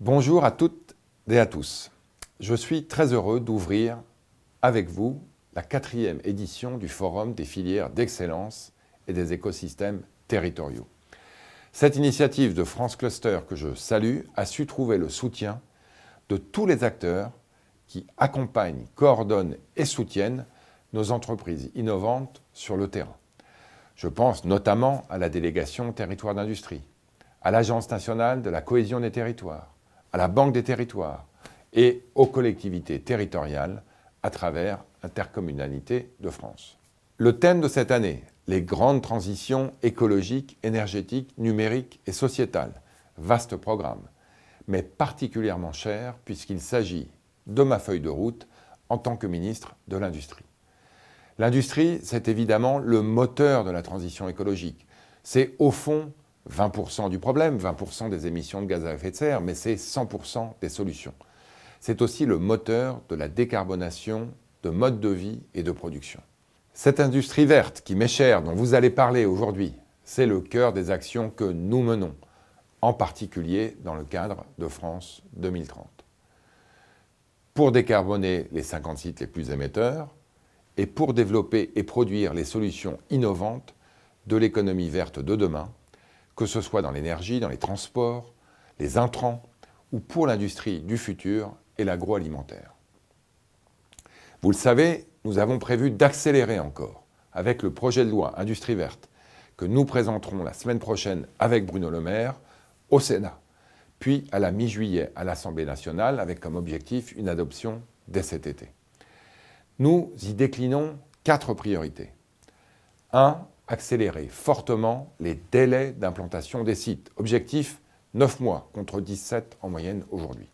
Bonjour à toutes et à tous. Je suis très heureux d'ouvrir avec vous la 4e édition du Forum des filières d'excellence et des écosystèmes territoriaux. Cette initiative de France Cluster que je salue a su trouver le soutien de tous les acteurs qui accompagnent, coordonnent et soutiennent nos entreprises innovantes sur le terrain. Je pense notamment à la délégation Territoire d'Industrie, à l'Agence nationale de la cohésion des territoires, à la Banque des territoires et aux collectivités territoriales à travers Intercommunalité de France. Le thème de cette année, les grandes transitions écologiques, énergétiques, numériques et sociétales. Vaste programme, mais particulièrement cher puisqu'il s'agit de ma feuille de route en tant que ministre de l'Industrie. L'industrie, c'est évidemment le moteur de la transition écologique. C'est au fond 20% du problème, 20% des émissions de gaz à effet de serre, mais c'est 100% des solutions. C'est aussi le moteur de la décarbonation de modes de vie et de production. Cette industrie verte qui m'est chère, dont vous allez parler aujourd'hui, c'est le cœur des actions que nous menons, en particulier dans le cadre de France 2030. Pour décarboner les 50 sites les plus émetteurs et pour développer et produire les solutions innovantes de l'économie verte de demain, que ce soit dans l'énergie, dans les transports, les intrants ou pour l'industrie du futur et l'agroalimentaire. Vous le savez, nous avons prévu d'accélérer encore avec le projet de loi Industrie verte que nous présenterons la semaine prochaine avec Bruno Le Maire au Sénat, puis à la mi-juillet à l'Assemblée nationale avec comme objectif une adoption dès cet été. Nous y déclinons 4 priorités. 1. Accélérer fortement les délais d'implantation des sites. Objectif 9 mois contre 17 en moyenne aujourd'hui.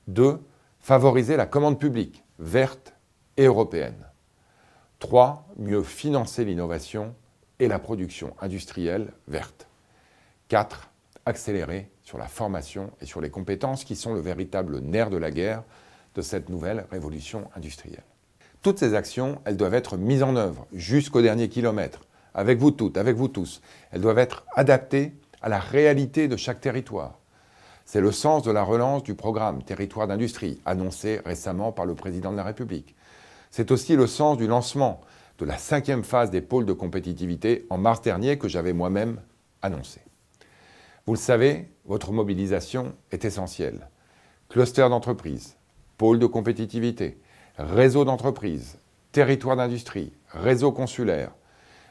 2. Favoriser la commande publique verte et européenne. 3. Mieux financer l'innovation et la production industrielle verte. 4. Accélérer sur la formation et sur les compétences qui sont le véritable nerf de la guerre de cette nouvelle révolution industrielle. Toutes ces actions, elles doivent être mises en œuvre jusqu'au dernier kilomètre, avec vous toutes, avec vous tous. Elles doivent être adaptées à la réalité de chaque territoire. C'est le sens de la relance du programme Territoire d'Industrie, annoncé récemment par le Président de la République. C'est aussi le sens du lancement de la 5e phase des pôles de compétitivité en mars dernier que j'avais moi-même annoncé. Vous le savez, votre mobilisation est essentielle. Cluster d'entreprises, pôle de compétitivité, réseau d'entreprises, territoire d'industrie, réseau consulaire.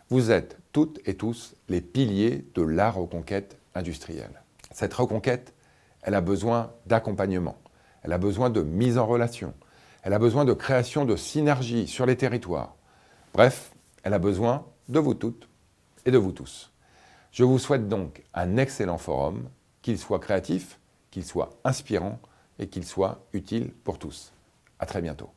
Vous êtes toutes et tous les piliers de la reconquête industrielle. Cette reconquête, elle a besoin d'accompagnement, elle a besoin de mise en relation, elle a besoin de création de synergies sur les territoires. Bref, elle a besoin de vous toutes et de vous tous. Je vous souhaite donc un excellent forum, qu'il soit créatif, qu'il soit inspirant et qu'il soit utile pour tous. À très bientôt.